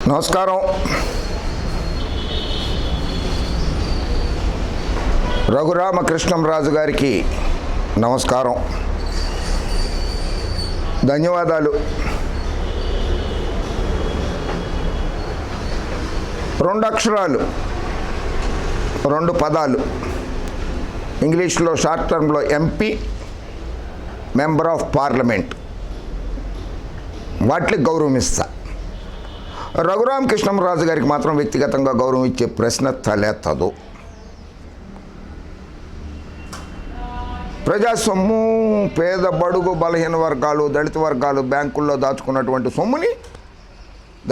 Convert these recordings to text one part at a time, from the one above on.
నమస్కారం. రఘురామకృష్ణంరాజు గారికి నమస్కారం, ధన్యవాదాలు. రెండు అక్షరాలు, రెండు పదాలు, ఇంగ్లీష్లో షార్ట్ టర్మ్లో ఎంపీ, మెంబర్ ఆఫ్ పార్లమెంట్, వాటికి గౌరవం ఇస్తా. రఘురామకృష్ణంరాజు గారికి మాత్రం వ్యక్తిగతంగా గౌరవం ఇచ్చే ప్రశ్న తలెత్తదు. ప్రజా సొమ్ము, పేద బడుగు బలహీన వర్గాలు, దళిత వర్గాలు బ్యాంకుల్లో దాచుకున్నటువంటి సొమ్ముని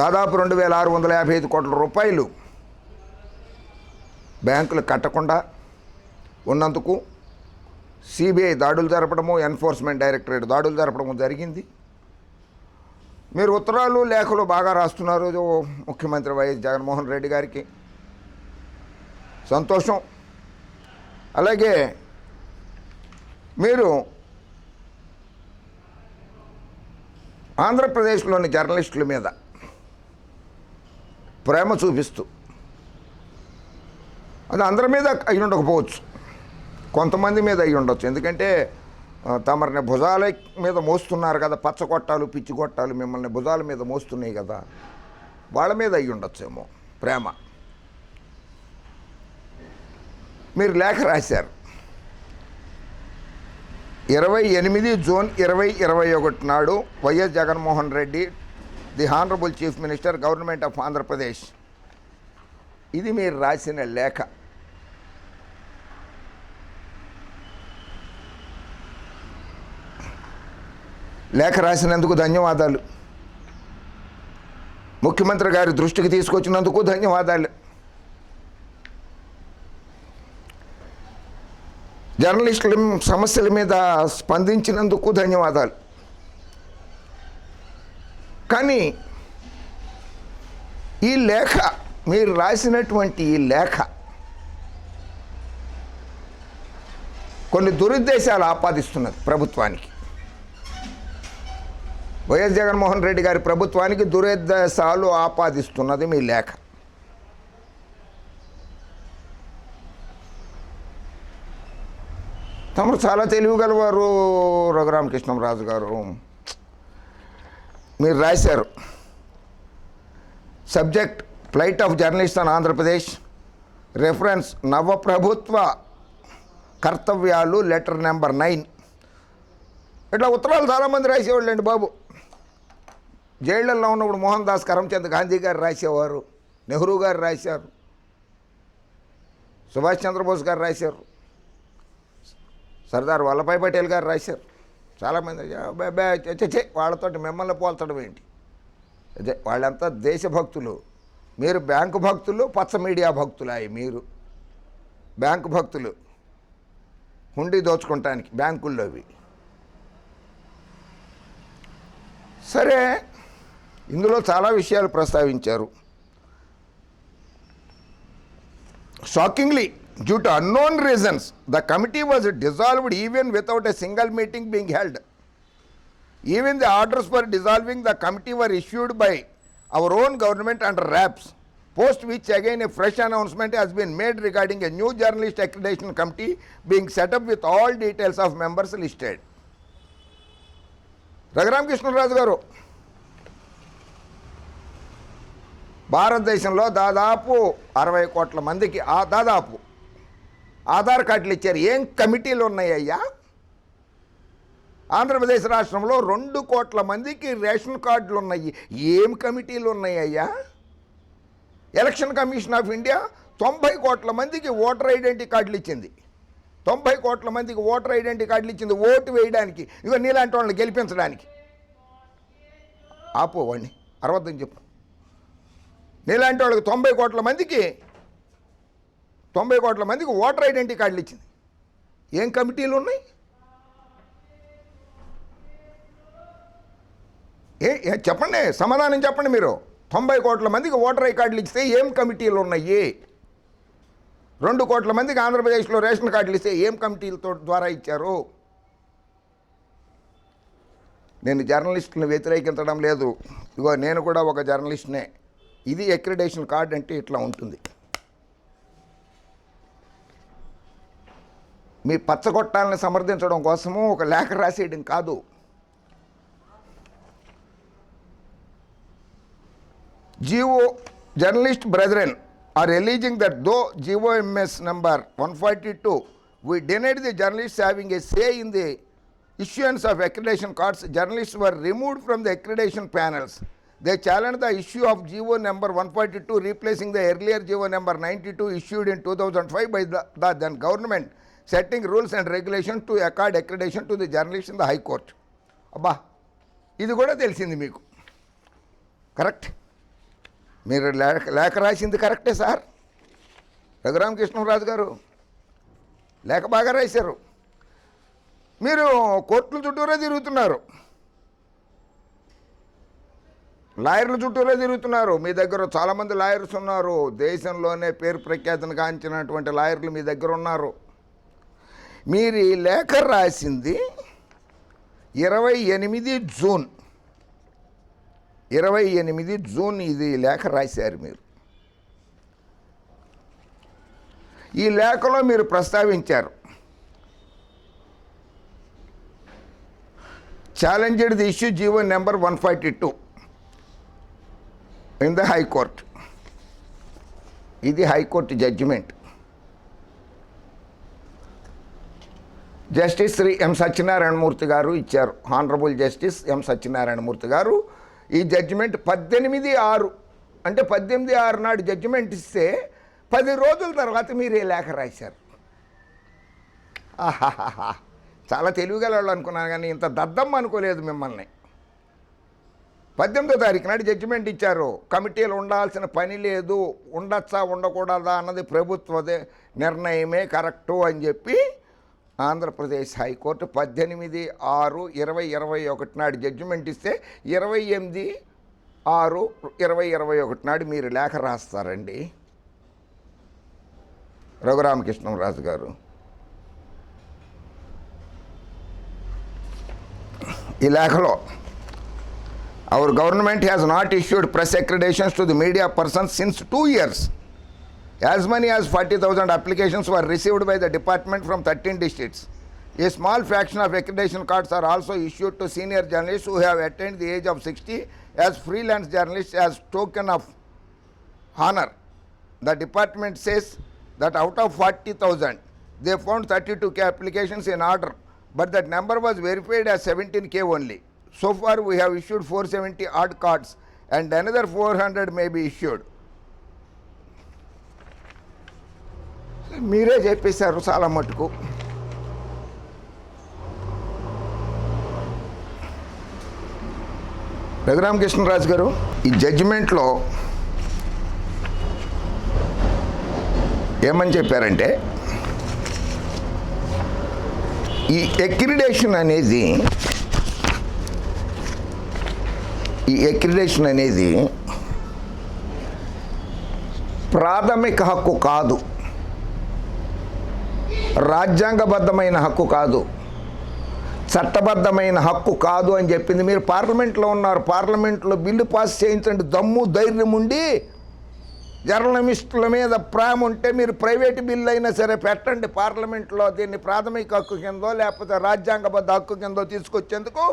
దాదాపు 2655 కోట్ల రూపాయలు బ్యాంకులు కట్టకుండా ఉన్నందుకు సిబిఐ దాడులు జరపడము, ఎన్ఫోర్స్మెంట్ డైరెక్టరేట్ దాడులు జరపడము జరిగింది. మీరు ఉత్తరాలు, లేఖలు బాగా రాస్తున్నారు ముఖ్యమంత్రి వైఎస్ జగన్మోహన్ రెడ్డి గారికి, సంతోషం. అలాగే మీరు ఆంధ్రప్రదేశ్లోని జర్నలిస్టుల మీద ప్రేమ చూపిస్తూ, అది అందరి మీద అయి ఉండకపోవచ్చు, కొంతమంది మీద అయి ఉండొచ్చు. ఎందుకంటే తమరిని భుజాల మీద మోస్తున్నారు కదా, పచ్చగొట్టాలు, పిచ్చి గొట్టాలు మిమ్మల్ని భుజాల మీద మోస్తున్నాయి కదా, వాళ్ళ మీద అయి ఉండొచ్చేమో ప్రేమ. మీరు లేఖ రాశారు 28 జూన్ 2021 నాడు. YS Jaganmohan Reddy, the honourable chief minister, government of Andhra Pradesh. ఇది మీరు రాసిన లేఖ. లేఖ రాసినందుకు ధన్యవాదాలు. ముఖ్యమంత్రి గారి దృష్టికి తీసుకొచ్చినందుకు ధన్యవాదాలు. జర్నలిస్టుల సమస్యల మీద స్పందించినందుకు ధన్యవాదాలు. కానీ ఈ లేఖ, మీరు రాసినటువంటి ఈ లేఖ కొన్ని దురుద్దేశాలు ఆపాదిస్తున్నది ప్రభుత్వానికి. వైఎస్ జగన్మోహన్ రెడ్డి గారి ప్రభుత్వానికి దురుద్దేశాలు ఆపాదిస్తున్నది మీ లేఖ. తమరు చాలా తెలివిగలవారు రఘురామకృష్ణంరాజు గారు. మీరు రాశారు, subject flight of journalist in Andhra Pradesh, reference నవప్రభుత్వ కర్తవ్యాలు, లెటర్ నెంబర్ 9. ఇట్లా ఉత్తరాలు చాలామంది రాసేవాళ్ళు అండి బాబు. జైళ్ళల్లో ఉన్నప్పుడు మోహన్ దాస్ కరమ్చంద్ గాంధీ గారు రాసేవారు, నెహ్రూ గారు రాశారు, సుభాష్ చంద్రబోస్ గారు రాశారు, సర్దార్ వల్లభాయ్ పటేల్ గారు రాశారు. చాలామంది వాళ్ళతోటి మిమ్మల్ని పోల్చడం ఏంటి? అదే వాళ్ళంతా దేశభక్తులు, మీరు బ్యాంకు భక్తులు, పచ్చ మీడియా భక్తులు. మీరు బ్యాంకు భక్తులు, హుండీ దోచుకుంటానికి బ్యాంకుల్లోవి. సరే, ఇందులో చాలా విషయాలు ప్రస్తావించారు. Shockingly, due to unknown reasons, the committee was dissolved even without a single meeting being held. Even the orders for dissolving the committee were issued by our own government under wraps, post which again a fresh announcement has been made regarding a new journalist accreditation committee being set up with all details of members listed. Raghuramakrishnaraju గారు, భారతదేశంలో దాదాపు 60 కోట్ల మందికి దాదాపు ఆధార్ కార్డులు ఇచ్చారు. ఏం కమిటీలు ఉన్నాయ్యా? ఆంధ్రప్రదేశ్ రాష్ట్రంలో 2 కోట్ల మందికి రేషన్ కార్డులు ఉన్నాయి. ఏం కమిటీలు ఉన్నాయ్యా? ఎలక్షన్ కమిషన్ ఆఫ్ ఇండియా 90 కోట్ల మందికి ఓటర్ ఐడెంటిటీ కార్డులు ఇచ్చింది. 90 కోట్ల మందికి ఓటర్ ఐడెంటిటీ కార్డులు ఇచ్చింది ఓటు వేయడానికి, ఇగో నీలాంటి వాళ్ళని గెలిపించడానికి. ఆపోవాడిని అరవద్దని చెప్పు. నీలాంటి వాళ్ళకి 90 కోట్ల మందికి ఓటర్ ఐడెంటిటీ కార్డులు ఇచ్చింది. ఏం కమిటీలు ఉన్నాయి? చెప్పండి, సమాధానం చెప్పండి మీరు. 90 కోట్ల మందికి ఓటర్ ఐ కార్డులు ఇస్తే ఏం కమిటీలు ఉన్నాయి? 2 కోట్ల మందికి ఆంధ్రప్రదేశ్లో రేషన్ కార్డులు ఇస్తే ఏం కమిటీలతో ద్వారా ఇచ్చారు? నేను జర్నలిస్టులను వ్యతిరేకించడం లేదు. ఇగో నేను కూడా ఒక జర్నలిస్ట్నే. ఇది అక్రిడేషన్ కార్డ్ అంటే ఇట్లా ఉంటుంది. మీ పచ్చగొట్టాలని సమర్థించడం కోసము ఒక లేఖ రాసేయడం కాదు. GO journalist brethren are alleging that though GOMS number 142, we denied the journalists having a say in the issuance of accreditation cards. Journalists were removed from the accreditation panels. They challenged the issue of GO number 142 replacing the earlier GO number 92 issued in 2005 by the then government, setting rules and regulations to accord accreditation to the journalists in the High Court. అబ్బా ఇది కూడా తెలిసింది మీకు. Correct, మీరు లేఖ రాసింది కరెక్టే sir. Raghuramakrishnaraju గారు లేఖ బాగా రాశారు. మీరు కోర్టుల చుట్టూరే తిరుగుతున్నారు, లాయర్ల చుట్టూరే తిరుగుతున్నారు. మీ దగ్గర చాలామంది లాయర్స్ ఉన్నారు, దేశంలోనే పేరు ప్రఖ్యాతిని గాంచినటువంటి లాయర్లు మీ దగ్గర ఉన్నారు. మీరు ఈ లేఖ రాసింది 28 జూన్, 28 జూన్ ఇది లేఖ రాశారు మీరు. ఈ లేఖలో మీరు ప్రస్తావించారు, challenged the issue GO number 142 in the high court. ఇది హైకోర్టు జడ్జిమెంట్. జస్టిస్ శ్రీ ఎం సత్యనారాయణమూర్తి గారు ఇచ్చారు. హానరబుల్ జస్టిస్ ఎం సత్యనారాయణమూర్తి గారు ఈ జడ్జిమెంట్ 18/6 అంటే 18/6 నాడు జడ్జిమెంట్ ఇస్తే 10 రోజుల తర్వాత మీరు ఈ లేఖ రాశారు. ఆహాహా, చాలా తెలివిగల వాళ్ళు అనుకున్నాను కానీ ఇంత దద్దమ్మ అనుకోలేదు మిమ్మల్ని. 18వ తారీఖు నాడు జడ్జిమెంట్ ఇచ్చారు. కమిటీలు ఉండాల్సిన పని లేదు, ఉండొచ్చా ఉండకూడదా అన్నది ప్రభుత్వదే నిర్ణయమే కరెక్టు అని చెప్పి ఆంధ్రప్రదేశ్ హైకోర్టు 18/6/2021 నాడు జడ్జిమెంట్ ఇస్తే 28/6/2021 నాడు మీరు లేఖ రాస్తారండి రఘురామకృష్ణరాజు గారు. ఈ లేఖలో our government has not issued press accreditations to the media persons since 2 years. As many as 40,000 applications were received by the department from 13 districts. A small fraction of accreditation cards are also issued to senior journalists who have attained the age of 60 as freelance journalists as token of honor. The department says that out of 40,000, they found 32K applications in order, but that number was verified as 17K only. So far we have issued 470 odd cards and another 400 may be issued. మీరే చెప్పేశారు చాలా మటుకు. రఘురామకృష్ణరాజు గారు ఈ జడ్జిమెంట్లో ఏమని చెప్పారంటే, ఈ accreditation అనేది ప్రాథమిక హక్కు కాదు, రాజ్యాంగబద్ధమైన హక్కు కాదు, చట్టబద్ధమైన హక్కు కాదు అని చెప్పింది. మీరు పార్లమెంట్లో ఉన్నారు, పార్లమెంట్లో బిల్లు పాస్ చేయించండి. దమ్ము ధైర్యం ఉండి జర్నలిస్టుల మీద ప్రేమ ఉంటే మీరు ప్రైవేటు బిల్లు అయినా సరే పెట్టండి పార్లమెంట్లో. దీన్ని ప్రాథమిక హక్కు కిందో లేకపోతే రాజ్యాంగబద్ధ హక్కు కిందో తీసుకొచ్చేందుకు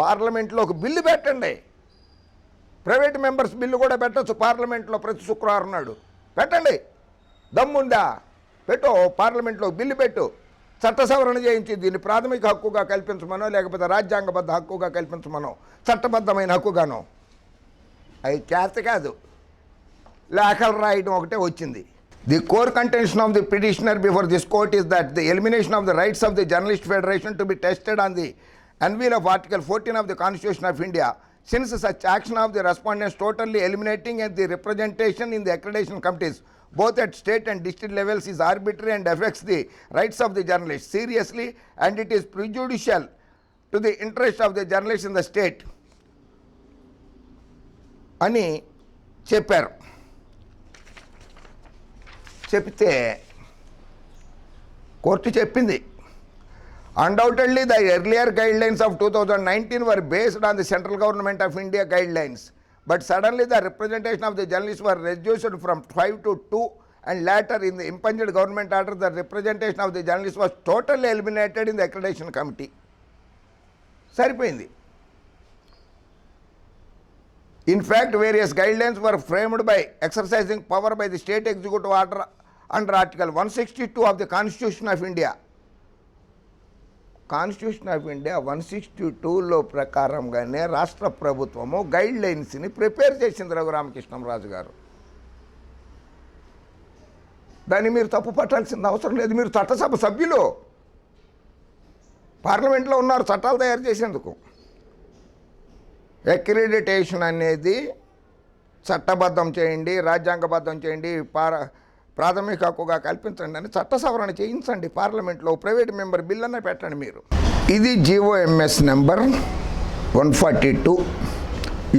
పార్లమెంట్లో ఒక బిల్లు పెట్టండి. ప్రైవేట్ మెంబర్స్ బిల్లు కూడా పెట్టచ్చు పార్లమెంట్లో ప్రతి శుక్రవారం నాడు. పెట్టండి, దమ్ముందా పెట్టు, పార్లమెంట్లో బిల్లు పెట్టు, చట్ట సవరణ చేయించి దీన్ని ప్రాథమిక హక్కుగా కల్పించమనో లేకపోతే రాజ్యాంగబద్ధ హక్కుగా కల్పించమనో చట్టబద్ధమైన హక్కుగానో. అది చేత కాదు, లేఖలు రాయడం ఒకటే వచ్చింది. The core contention of the petitioner before this court is that the elimination of the rights of the journalist federation to be tested on the anvil of Article 14 of the Constitution of India, since such action of the respondents totally eliminating the representation in the accreditation committees both at state and district levels is arbitrary and affects the rights of the journalists seriously, and it is prejudicial to the interest of the journalists in the state అని చెప్పారు. చెప్తే court చెప్పింది, undoubtedly the earlier guidelines of 2019 were based on the central government of India guidelines, but suddenly the representation of the journalists were reduced from 5 to 2, and later in the impungent government order the representation of the journalists was totally eliminated in the accreditation committee. సరిపోయింది. In fact, various guidelines were framed by exercising power by the state executive order under Article 162 of the Constitution of India. Constitution of India 162లో ప్రకారంగానే రాష్ట్ర ప్రభుత్వము guide లైన్స్ని prepare చేసింది రఘురామకృష్ణంరాజు గారు. దాన్ని మీరు తప్పు పట్టాల్సిన అవసరం లేదు. మీరు చట్టసభ సభ్యులు, పార్లమెంట్లో ఉన్నారు చట్టాలు తయారు చేసేందుకు. అక్రిడిటేషన్ అనేది చట్టబద్ధం చేయండి, రాజ్యాంగబద్ధం చేయండి, ప్రాథమిక హక్కుగా కల్పించండి అని చట్ట సవరణ చేయించండి పార్లమెంట్లో. ప్రైవేట్ మెంబర్ బిల్ అన్న పెట్టండి మీరు. ఇది GOMS number 142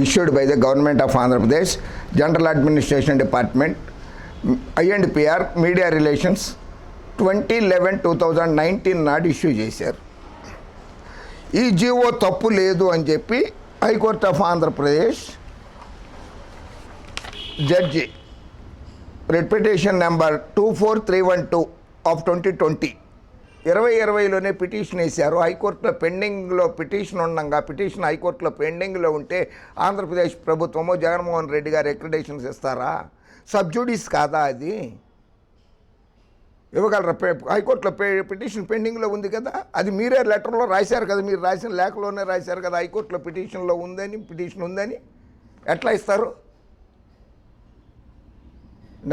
issued by the government of Andhra Pradesh, general administration department, I&PR, media relations 2011-2019 నాడు ఇష్యూ చేశారు. ఈ జిఓ తప్పు లేదు అని చెప్పి హైకోర్ట్ ఆఫ్ ఆంధ్రప్రదేశ్ జడ్జి రిపిటేషన్ నెంబర్ 24312 ఆఫ్ 2020 2020లోనే పిటిషన్ వేశారు. హైకోర్టులో పెండింగ్లో పిటిషన్ ఉండగా, పిటిషన్ హైకోర్టులో పెండింగ్లో ఉంటే ఆంధ్రప్రదేశ్ ప్రభుత్వము జగన్మోహన్ రెడ్డి గారు అక్రిడిటేషన్స్ ఇస్తారా? సబ్జుడిస్ కాదా అది? ఇవ్వగలరా? హైకోర్టులో పిటిషన్ పెండింగ్లో ఉంది కదా, అది మీరే లెటర్లో రాశారు కదా, మీరు రాసిన లేఖలోనే రాశారు కదా హైకోర్టులో పిటిషన్ ఉందని. ఎట్లా ఇస్తారు?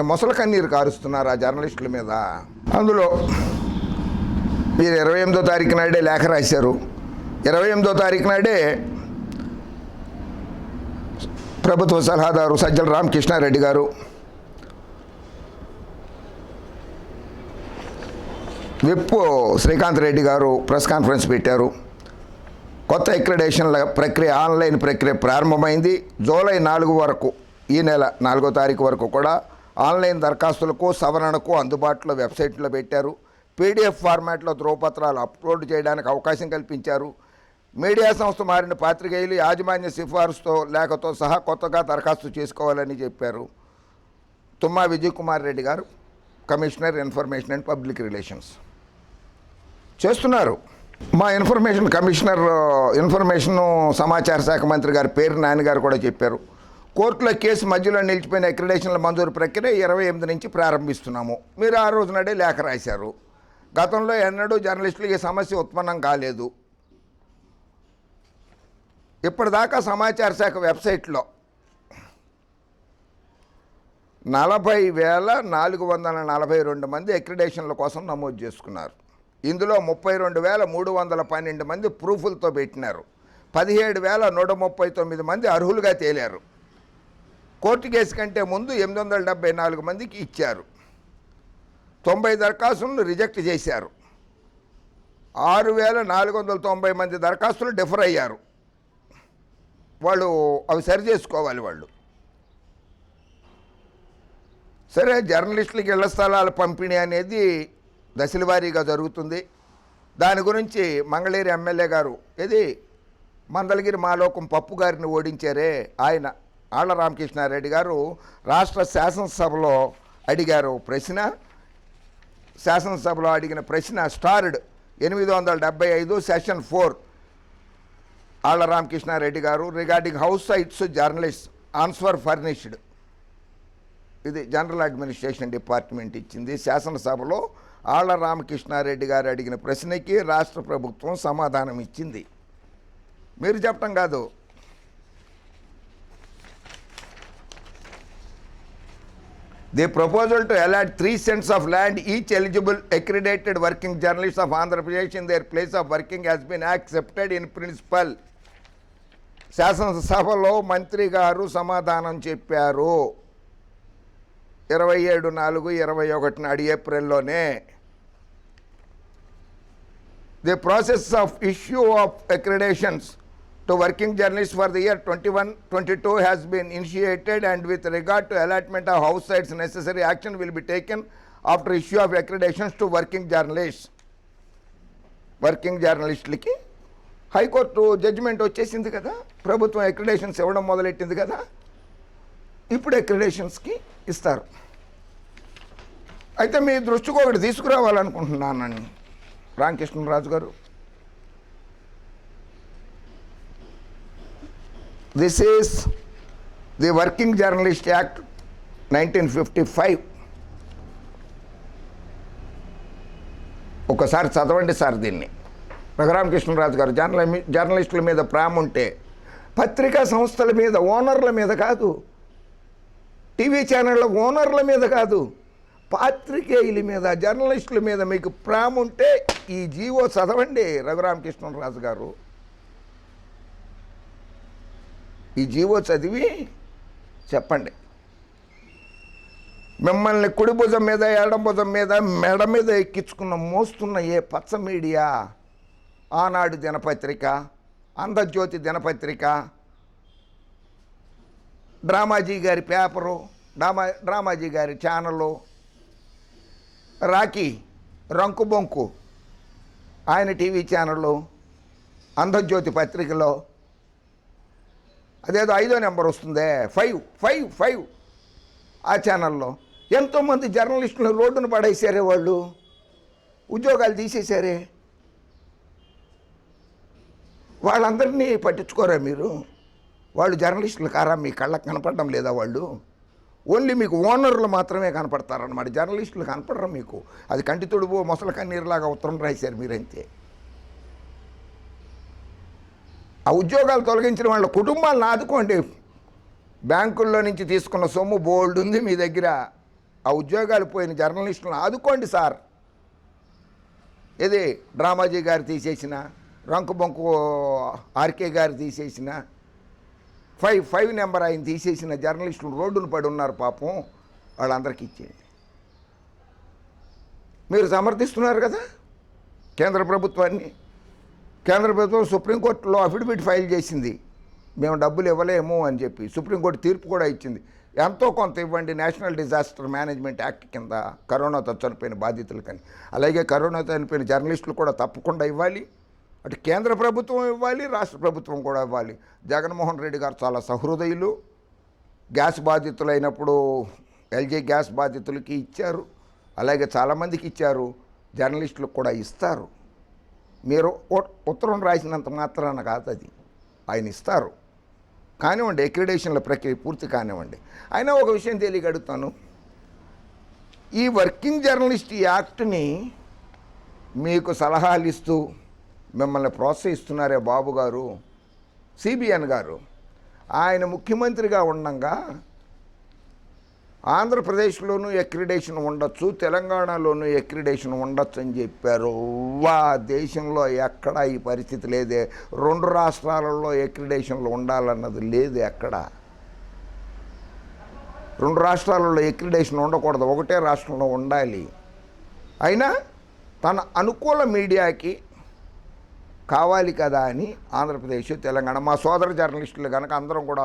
మొసల కన్నీరు కారుస్తున్నారు ఆ జర్నలిస్టుల మీద. అందులో మీరు 28వ తారీఖు నాడే లేఖ రాశారు. 28వ తారీఖు నాడే ప్రభుత్వ సలహాదారు సజ్జల రామకృష్ణారెడ్డి గారు, విప్ శ్రీకాంత్ రెడ్డి గారు ప్రెస్ కాన్ఫరెన్స్ పెట్టారు. కొత్త అక్రిడిటేషన్ల ప్రక్రియ, ఆన్లైన్ ప్రక్రియ ప్రారంభమైంది. జూలై 4 వరకు, ఈ నెల 4వ తారీఖు వరకు కూడా ఆన్లైన్ దరఖాస్తులకు సవరణకు అందుబాటులో వెబ్సైట్లో పెట్టారు. పీడిఎఫ్ ఫార్మాట్లో ధ్రువపత్రాలు అప్లోడ్ చేయడానికి అవకాశం కల్పించారు. మీడియా సంస్థ మారిన పాత్రికేయులు యాజమాన్య సిఫార్సుతో లేఖతో సహా కొత్తగా దరఖాస్తు చేసుకోవాలని చెప్పారు. తుమ్మా విజయ్ కుమార్ రెడ్డి గారు, commissioner information and public relations చేస్తున్నారు. మా ఇన్ఫర్మేషన్ సమాచార శాఖ మంత్రి గారు పేరు నాన్నగారు కూడా చెప్పారు. కోర్టులో కేసు మధ్యలో నిలిచిపోయిన అక్రిడిటేషన్ల మంజూరు ప్రక్రియ 28 నుంచి ప్రారంభిస్తున్నాము. మీరు ఆ రోజు నాడే లేఖ రాశారు. గతంలో ఎన్నడూ జర్నలిస్టులకు ఈ సమస్య ఉత్పన్నం కాలేదు. ఇప్పటిదాకా సమాచార శాఖ వెబ్సైట్లో 40,442 మంది అక్రిడిటేషన్ల కోసం నమోదు చేసుకున్నారు. ఇందులో 32,312 మంది ప్రూఫ్లతో పెట్టినారు. 17,139 మంది అర్హులుగా తేలారు. కోర్టు కేసు కంటే ముందు 874 మందికి ఇచ్చారు. 90 దరఖాస్తులను రిజెక్ట్ చేశారు. 6,490 మంది దరఖాస్తులు డిఫర్ అయ్యారు. వాళ్ళు అవి సరి చేసుకోవాలి వాళ్ళు. సరే, జర్నలిస్టులకి ఇళ్ల స్థలాల పంపిణీ అనేది దశల వారీగా జరుగుతుంది. దాని గురించి మంగళగిరి ఎమ్మెల్యే గారు, ఇది మందలగిరి మాలోకం పప్పు గారిని ఓడించారే ఆయన, ఆళ్ల రామకృష్ణారెడ్డి గారు రాష్ట్ర శాసనసభలో అడిగారు ప్రశ్న. శాసనసభలో అడిగిన ప్రశ్న స్టార్డ్ 875 సెషన్ 4 ఆళ్ల రామకృష్ణారెడ్డి గారు regarding house sites journalist answer furnished. ఇది జనరల్ అడ్మినిస్ట్రేషన్ డిపార్ట్మెంట్ ఇచ్చింది. శాసనసభలో ఆళ్ల రామకృష్ణారెడ్డి గారు అడిగిన ప్రశ్నకి రాష్ట్ర ప్రభుత్వం సమాధానం ఇచ్చింది. మీరు చెప్పటం కాదు. The proposal to allot 3 cents of land each eligible accredited working journalists of Andhra Pradesh in their place of working has been accepted in principle. శాసనసభలో మంత్రి గారు సమాధానం చెప్పారు 27/4/21 నాడు ఏప్రిల్లోనే. The process of issue of accreditations to working journalists for the year 21-22 has been initiated, and with regard to allotment of house sites, necessary action will be taken after issue of accreditations to working journalists. Working జర్నలిస్టులకి High Court judgement వచ్చేసింది కదా, ప్రభుత్వం అక్రిడిటేషన్స్ ఇవ్వడం మొదలెట్టింది కదా. ఇప్పుడు అక్రిడేషన్స్కి ఇస్తారు. అయితే మీ దృష్టికి ఒకటి తీసుకురావాలనుకుంటున్నాను రామకృష్ణరాజు గారు. This is the working journalist act 1955. ఒకసారి చదవండి సార్ దీన్ని. రఘురామకృష్ణరాజు గారు, జర్నలిస్టుల మీద ప్రేమ ఉంటే పత్రికా సంస్థల మీద, ఓనర్ల మీద కాదు, టీవీ ఛానళ్ళ ఓనర్ల మీద కాదు, పాత్రికేయుల మీద, జర్నలిస్టుల మీద మీకు ప్రేమ ఉంటే ఈ జీవో చదవండి రఘురామకృష్ణరాజు గారు. ఈ జీవో చదివి చెప్పండి. మిమ్మల్ని కుడి భుజం మీద, ఎడం భుజం మీద, మెడ మీద ఎక్కించుకున్న మోస్తున్న ఏ పచ్చ మీడియా, ఆనాడు దినపత్రిక, ఆంధ్రజ్యోతి దినపత్రిక, డ్రామాజీ గారి పేపరు, డ్రామాజీ గారి ఛానళ్ళు, రాకీ రంకుబొంకు ఆయన టీవీ ఛానళ్ళు, ఆంధ్రజ్యోతి పత్రికలో అదేదో 5వ నెంబర్ వస్తుందే 5 ఆ ఛానల్లో ఎంతోమంది జర్నలిస్టులు రోడ్డును పడేసారే, వాళ్ళు ఉద్యోగాలు తీసేశారే. వాళ్ళందరినీ పట్టించుకోరా మీరు? వాళ్ళు జర్నలిస్టులు కారా? మీ కళ్ళకు కనపడడం లేదా? వాళ్ళు ఓన్లీ మీకు ఓనర్లు మాత్రమే కనపడతారన్నమాట, జర్నలిస్టులు కనపడరు మీకు. అది కంటి తుడుపు మొసల కన్నీరులాగా ఉత్తరం రాశారు మీరంతే. ఆ ఉద్యోగాలు తొలగించిన వాళ్ళ కుటుంబాలను ఆదుకోండి. బ్యాంకుల్లో నుంచి తీసుకున్న సొమ్ము బోల్డ్ ఉంది మీ దగ్గర. ఆ ఉద్యోగాలు పోయిన జర్నలిస్టులను ఆదుకోండి సార్. ఇది డ్రామాజీ గారు తీసేసిన, రంకుబొంకు ఆర్కే గారు తీసేసిన, 5 నెంబర్ ఆయన తీసేసిన జర్నలిస్టులు రోడ్డును పడి ఉన్నారు పాపం, వాళ్ళందరికీ ఇచ్చేయండి. మీరు సమర్థిస్తున్నారు కదా కేంద్ర ప్రభుత్వాన్ని. కేంద్ర ప్రభుత్వం సుప్రీంకోర్టులో అఫిడవిట్ ఫైల్ చేసింది, మేము డబ్బులు ఇవ్వలేము అని చెప్పి. సుప్రీంకోర్టు తీర్పు కూడా ఇచ్చింది, ఎంతో కొంత ఇవ్వండి నేషనల్ డిజాస్టర్ మేనేజ్మెంట్ యాక్ట్ కింద కరోనాతో చనిపోయిన బాధితులకని. అలాగే కరోనాతో చనిపోయిన జర్నలిస్టులు కూడా తప్పకుండా ఇవ్వాలి. అటు కేంద్ర ప్రభుత్వం ఇవ్వాలి, రాష్ట్ర ప్రభుత్వం కూడా ఇవ్వాలి. జగన్మోహన్ రెడ్డి గారు చాలా సహృదయులు. గ్యాస్ బాధితులైనప్పుడు ఎల్జీ గ్యాస్ బాధితులకి ఇచ్చారు, అలాగే చాలామందికి ఇచ్చారు, జర్నలిస్టులకు కూడా ఇస్తారు. మీరు ఉత్తరం రాసినంత మాత్రాన కాదు, అది ఆయన ఇస్తారు. కానివ్వండి, అక్రిడేషన్ల ప్రక్రియ పూర్తి కానివ్వండి. అయినా ఒక విషయం తెలియగడుగుతాను, ఈ వర్కింగ్ జర్నలిస్ట్ యాక్ట్ని మీకు సలహాలు ఇస్తూ మిమ్మల్ని ప్రోత్సహిస్తున్నారే బాబు గారు, సిబిఎన్ గారు, ఆయన ముఖ్యమంత్రిగా ఉండగా ఆంధ్రప్రదేశ్లోనూ అక్రిడేషన్ ఉండొచ్చు, తెలంగాణలోనూ అక్రిడేషన్ ఉండొచ్చు అని చెప్పారు. దేశంలో ఎక్కడా ఈ పరిస్థితి లేదే. 2 రాష్ట్రాలలో అక్రిడేషన్లు ఉండాలన్నది లేదు ఎక్కడ. 2 రాష్ట్రాలలో అక్రిడేషన్ ఉండకూడదు, ఒకటే రాష్ట్రంలో ఉండాలి. అయినా తన అనుకూల మీడియాకి కావాలి కదా అని ఆంధ్రప్రదేశ్, తెలంగాణ మా సోదర జర్నలిస్టులు కనుక అందరం కూడా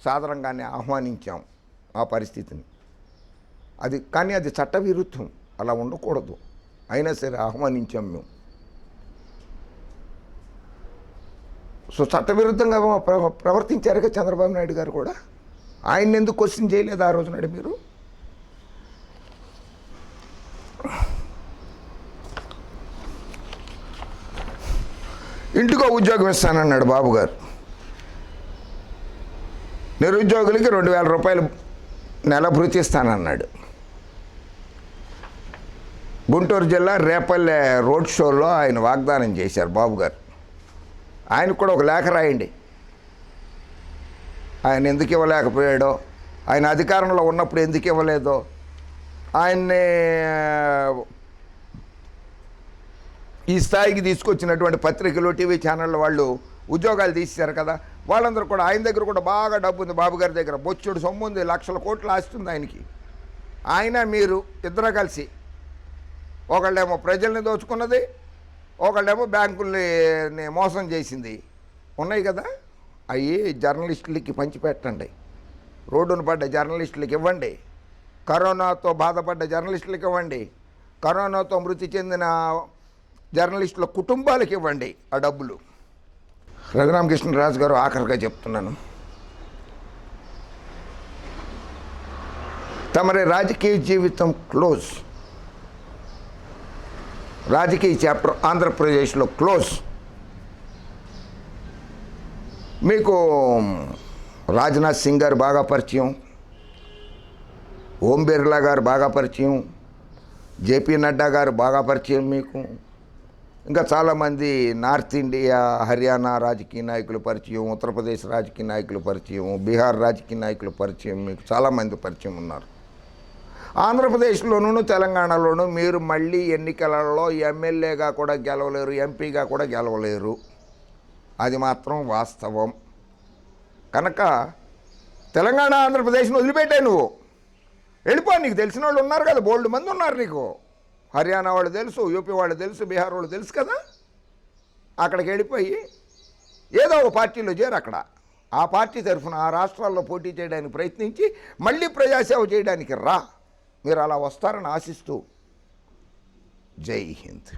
సాధారణంగానే ఆహ్వానించాం ఆ పరిస్థితిని. కానీ అది చట్టవిరుద్ధం, అలా ఉండకూడదు. అయినా సరే ఆహ్వానించాం మేము. సో చట్టవిరుద్ధంగా ప్రవర్తించారుగా చంద్రబాబు నాయుడు గారు కూడా. ఆయన్ని ఎందుకు క్వశ్చన్ చేయలేదు ఆ రోజు నాడు మీరు? ఇంటికో ఉద్యోగం ఇస్తానన్నాడు బాబు గారు. నిరుద్యోగులకి 2,000 రూపాయలు నెల భృతి ఇస్తానన్నాడు. గుంటూరు జిల్లా రేపల్లె రోడ్ షోలో ఆయన వాగ్దానం చేశారు బాబు గారు. ఆయనకు కూడా ఒక లేఖ రాయండి, ఆయన ఎందుకు ఇవ్వలేకపోయాడో, ఆయన అధికారంలో ఉన్నప్పుడు ఎందుకు ఇవ్వలేదో, ఆయన్ని ఈ స్థాయికి తీసుకొచ్చినటువంటి పత్రికలు, టీవీ ఛానళ్ళ వాళ్ళు ఉద్యోగాలు తీసేశారు కదా, వాళ్ళందరూ కూడా ఆయన దగ్గర కూడా బాగా డబ్బు ఉంది. బాబు గారి దగ్గర బొచ్చుడు సొమ్ము ఉంది, లక్షల కోట్లు ఆస్తుంది ఆయనకి. ఆయన మీరు ఇద్దరు కలిసి, ఒకళ్ళేమో ప్రజల్ని దోచుకున్నది, ఒకళ్ళేమో బ్యాంకుల్ని మోసం చేసింది ఉన్నాయి కదా, అవి జర్నలిస్టులకి పంచిపెట్టండి. రోడ్డును పడ్డ జర్నలిస్టులకి ఇవ్వండి, కరోనాతో బాధపడ్డ జర్నలిస్టులకి ఇవ్వండి, కరోనాతో మృతి చెందిన జర్నలిస్టుల కుటుంబాలకు ఇవ్వండి ఆ డబ్బులు. రఘురామకృష్ణరాజు గారు, ఆఖరిగా చెప్తున్నాను, తమరి రాజకీయ జీవితం క్లోజ్. రాజకీయ చాప్టర్ ఆంధ్రప్రదేశ్లో క్లోజ్. మీకు రాజ్నాథ్ సింగ్ గారు బాగా పరిచయం, ఓం బిర్లా గారు బాగా పరిచయం, జేపీ నడ్డా గారు బాగా పరిచయం మీకు. ఇంకా చాలామంది నార్త్ ఇండియా, హర్యానా రాజకీయ నాయకులు పరిచయం, ఉత్తరప్రదేశ్ రాజకీయ నాయకులు పరిచయం, బీహార్ రాజకీయ నాయకులు పరిచయం, మీకు చాలామంది పరిచయం ఉన్నారు. ఆంధ్రప్రదేశ్లోనూ తెలంగాణలోనూ మీరు మళ్ళీ ఎన్నికలలో ఎమ్మెల్యేగా కూడా గెలవలేరు, ఎంపీగా కూడా గెలవలేరు. అది మాత్రం వాస్తవం. కనుక తెలంగాణ ఆంధ్రప్రదేశ్ని వదిలిపెట్టాయి, నువ్వు వెళ్ళిపో. నీకు తెలిసిన వాళ్ళు ఉన్నారు కదా, బోల్డ్ మంది ఉన్నారు నీకు. హర్యానా వాళ్ళు తెలుసు, యూపీ వాళ్ళు తెలుసు, బీహార్ వాళ్ళు తెలుసు కదా. అక్కడికి వెళ్ళిపోయి ఏదో ఒక పార్టీలో చేరు. అక్కడ ఆ పార్టీ తరఫున ఆ రాష్ట్రాల్లో పోటీ చేయడానికి ప్రయత్నించి మళ్ళీ ప్రజాసేవ చేయడానికి రా. మీరు అలా వస్తారని ఆశిస్తూ జై హింద్.